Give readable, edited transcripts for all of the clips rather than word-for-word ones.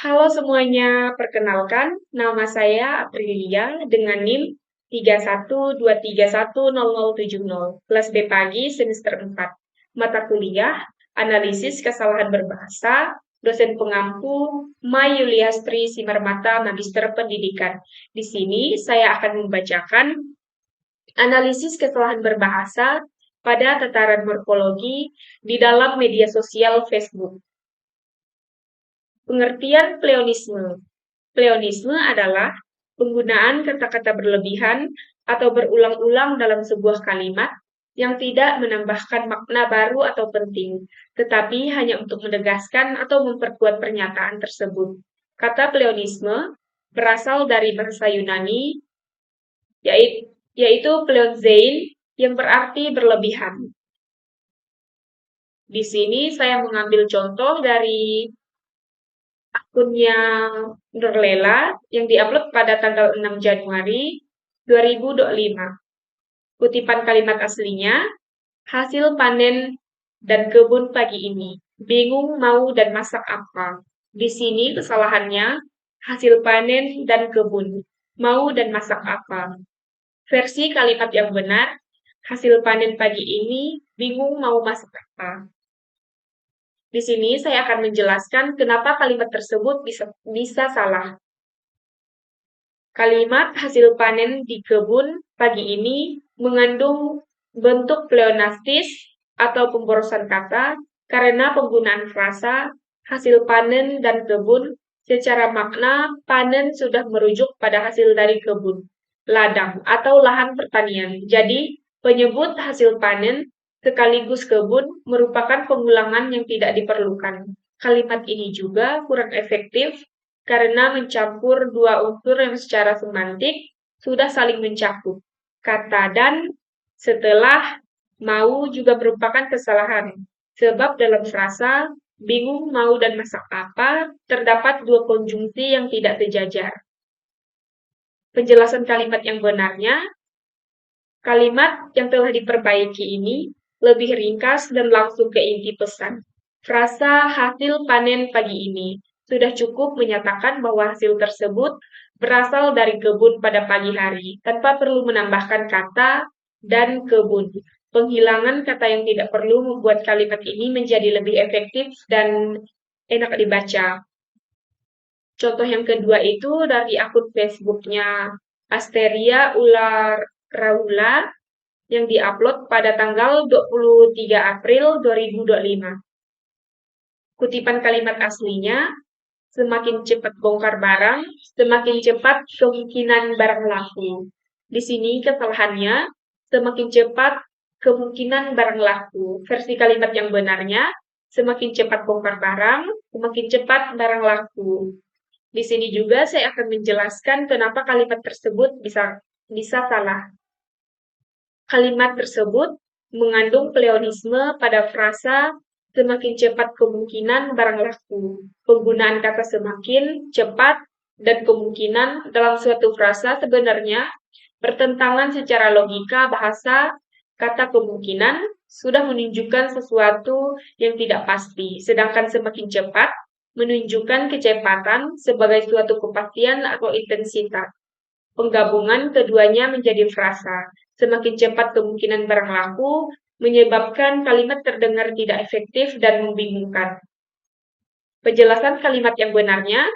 Halo semuanya, perkenalkan nama saya Aprilia dengan NIM 3123100070, kelas B pagi semester 4. Mata kuliah Analisis Kesalahan Berbahasa, dosen pengampu Mai Yuliastri Simarmata, Magister Pendidikan. Di sini saya akan membacakan analisis kesalahan berbahasa pada tataran morfologi di dalam media sosial Facebook. Pengertian pleonasme. Pleonasme adalah penggunaan kata-kata berlebihan atau berulang-ulang dalam sebuah kalimat yang tidak menambahkan makna baru atau penting, tetapi hanya untuk menegaskan atau memperkuat pernyataan tersebut. Kata pleonasme berasal dari bahasa Yunani, yaitu pleonzein, yang berarti berlebihan. Di sini saya mengambil contoh dari akunnya Nurlela yang diupload pada tanggal 6 Januari 2025. Kutipan kalimat aslinya, hasil panen dan kebun pagi ini. Bingung mau dan masak apa. Di sini kesalahannya, hasil panen dan kebun. Mau dan masak apa. Versi kalimat yang benar, hasil panen pagi ini, bingung mau masak apa. Di sini saya akan menjelaskan kenapa kalimat tersebut bisa salah. Kalimat hasil panen di kebun pagi ini mengandung bentuk pleonastis atau pemborosan kata karena penggunaan frasa hasil panen dan kebun secara makna panen sudah merujuk pada hasil dari kebun, ladang, atau lahan pertanian. Jadi, penyebut hasil panen sekaligus kebun merupakan pengulangan yang tidak diperlukan. Kalimat ini juga kurang efektif karena mencampur dua unsur yang secara semantik sudah saling mencakup. Kata dan setelah mau juga merupakan kesalahan, sebab dalam frasa bingung mau dan masak apa terdapat dua konjungsi yang tidak sejajar. Penjelasan kalimat yang benarnya, kalimat yang telah diperbaiki ini lebih ringkas dan langsung ke inti pesan. Frasa hasil panen pagi ini sudah cukup menyatakan bahwa hasil tersebut berasal dari kebun pada pagi hari, tanpa perlu menambahkan kata dan kebun. Penghilangan kata yang tidak perlu membuat kalimat ini menjadi lebih efektif dan enak dibaca. Contoh yang kedua itu dari akun Facebooknya Asteria Ular Raula yang diupload pada tanggal 23 April 2025. Kutipan kalimat aslinya, semakin cepat bongkar barang, semakin cepat kemungkinan barang laku. Di sini kesalahannya, semakin cepat kemungkinan barang laku. Versi kalimat yang benarnya, semakin cepat bongkar barang, semakin cepat barang laku. Di sini juga saya akan menjelaskan kenapa kalimat tersebut bisa salah. Kalimat tersebut mengandung pleonasme pada frasa semakin cepat kemungkinan barang laku. Penggunaan kata semakin, cepat, dan kemungkinan dalam suatu frasa sebenarnya bertentangan secara logika bahasa. Kata kemungkinan sudah menunjukkan sesuatu yang tidak pasti, sedangkan semakin cepat menunjukkan kecepatan sebagai suatu kepastian atau intensitas. Penggabungan keduanya menjadi frasa. Semakin cepat kemungkinan barang laku menyebabkan kalimat terdengar tidak efektif dan membingungkan. Penjelasan kalimat yang benarnya,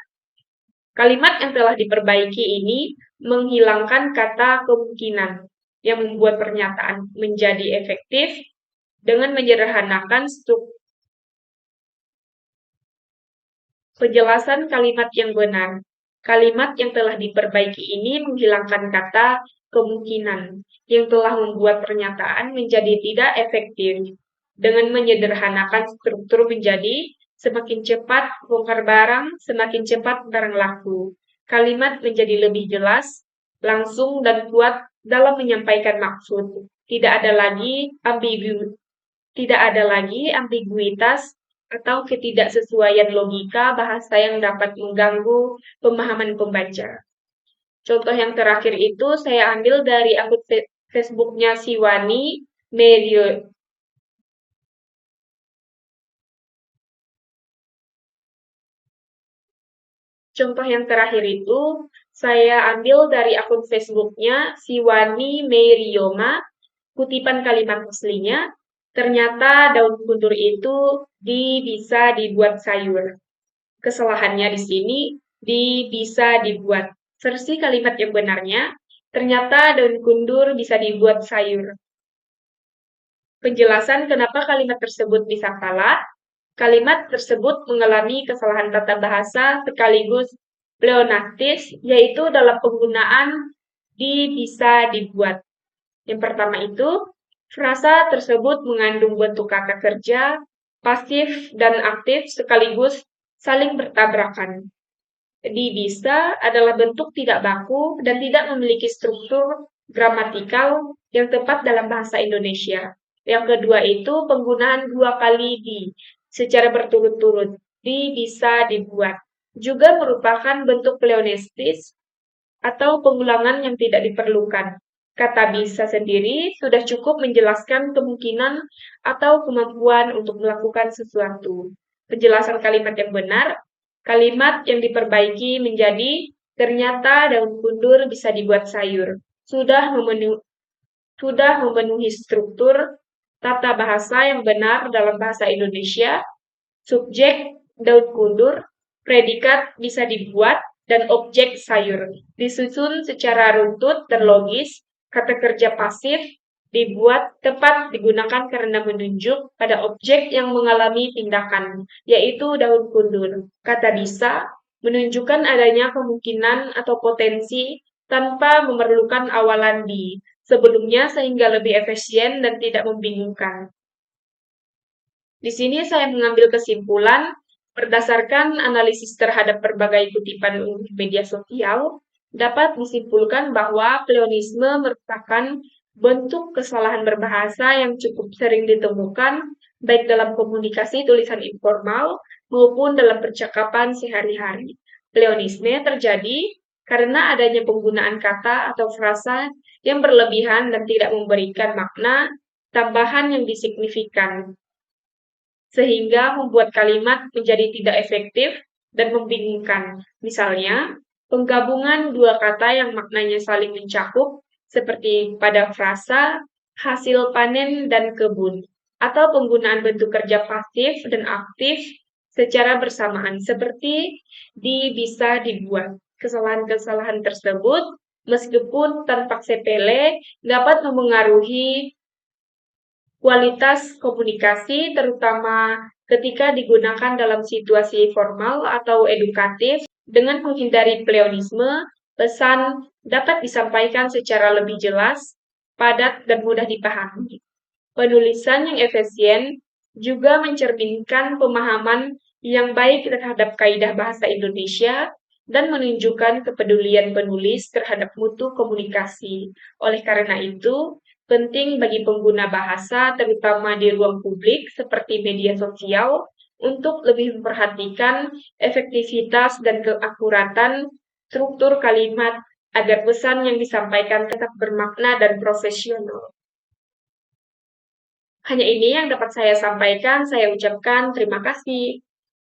kalimat yang telah diperbaiki ini menghilangkan kata kemungkinan yang membuat pernyataan menjadi efektif dengan menyederhanakan struktur. Penjelasan kalimat yang benar. Kalimat yang telah diperbaiki ini menghilangkan kata kemungkinan yang telah membuat pernyataan menjadi tidak efektif dengan menyederhanakan struktur menjadi semakin cepat bongkar barang, semakin cepat barang laku. Kalimat menjadi lebih jelas, langsung dan kuat dalam menyampaikan maksud. Tidak ada lagi ambiguitas atau ketidaksesuaian logika bahasa yang dapat mengganggu pemahaman pembaca. Contoh yang terakhir itu saya ambil dari akun Facebooknya Siwani Medio Contoh yang terakhir itu saya ambil dari akun Facebook-nya Siwani Meirioma, kutipan kalimat aslinya, ternyata daun kundur itu bisa dibuat sayur. Kesalahannya di sini bisa dibuat. Versi kalimat yang benarnya, ternyata daun kundur bisa dibuat sayur. Penjelasan kenapa kalimat tersebut bisa salah. Kalimat tersebut mengalami kesalahan tata bahasa sekaligus pleonastis, yaitu dalam penggunaan bisa dibuat. Yang pertama itu, frasa tersebut mengandung bentuk kata kerja, pasif dan aktif sekaligus saling bertabrakan. Bisa adalah bentuk tidak baku dan tidak memiliki struktur gramatikal yang tepat dalam bahasa Indonesia. Yang kedua itu penggunaan dua kali secara berturut-turut. Bisa dibuat. Juga merupakan bentuk pleonastis atau pengulangan yang tidak diperlukan. Kata bisa sendiri sudah cukup menjelaskan kemungkinan atau kemampuan untuk melakukan sesuatu. Penjelasan kalimat yang benar, kalimat yang diperbaiki menjadi ternyata daun kundur bisa dibuat sayur. Sudah memenuhi struktur tata bahasa yang benar dalam bahasa Indonesia, subjek daun kundur, predikat bisa dibuat, dan objek sayur. Disusun secara runtut dan logis, kata kerja pasif dibuat tepat digunakan karena menunjuk pada objek yang mengalami tindakan, yaitu daun kundur. Kata bisa menunjukkan adanya kemungkinan atau potensi tanpa memerlukan awalan sebelumnya sehingga lebih efisien dan tidak membingungkan. Di sini saya mengambil kesimpulan berdasarkan analisis terhadap berbagai kutipan media sosial, dapat disimpulkan bahwa pleonasme merupakan bentuk kesalahan berbahasa yang cukup sering ditemukan baik dalam komunikasi tulisan informal maupun dalam percakapan sehari-hari. Pleonasme terjadi karena adanya penggunaan kata atau frasa yang berlebihan dan tidak memberikan makna tambahan yang signifikan, sehingga membuat kalimat menjadi tidak efektif dan membingungkan. Misalnya, penggabungan dua kata yang maknanya saling mencakup, seperti pada frasa hasil panen dan kebun, atau penggunaan bentuk kerja pasif dan aktif secara bersamaan, seperti bisa dibuat. Kesalahan-kesalahan tersebut, meskipun tampak sepele, dapat memengaruhi kualitas komunikasi, terutama ketika digunakan dalam situasi formal atau edukatif. Dengan menghindari pleonasme, pesan dapat disampaikan secara lebih jelas, padat, dan mudah dipahami. Penulisan yang efisien juga mencerminkan pemahaman yang baik terhadap kaidah bahasa Indonesia dan menunjukkan kepedulian penulis terhadap mutu komunikasi. Oleh karena itu, penting bagi pengguna bahasa, terutama di ruang publik seperti media sosial, untuk lebih memperhatikan efektivitas dan keakuratan struktur kalimat agar pesan yang disampaikan tetap bermakna dan profesional. Hanya ini yang dapat saya sampaikan. Saya ucapkan terima kasih.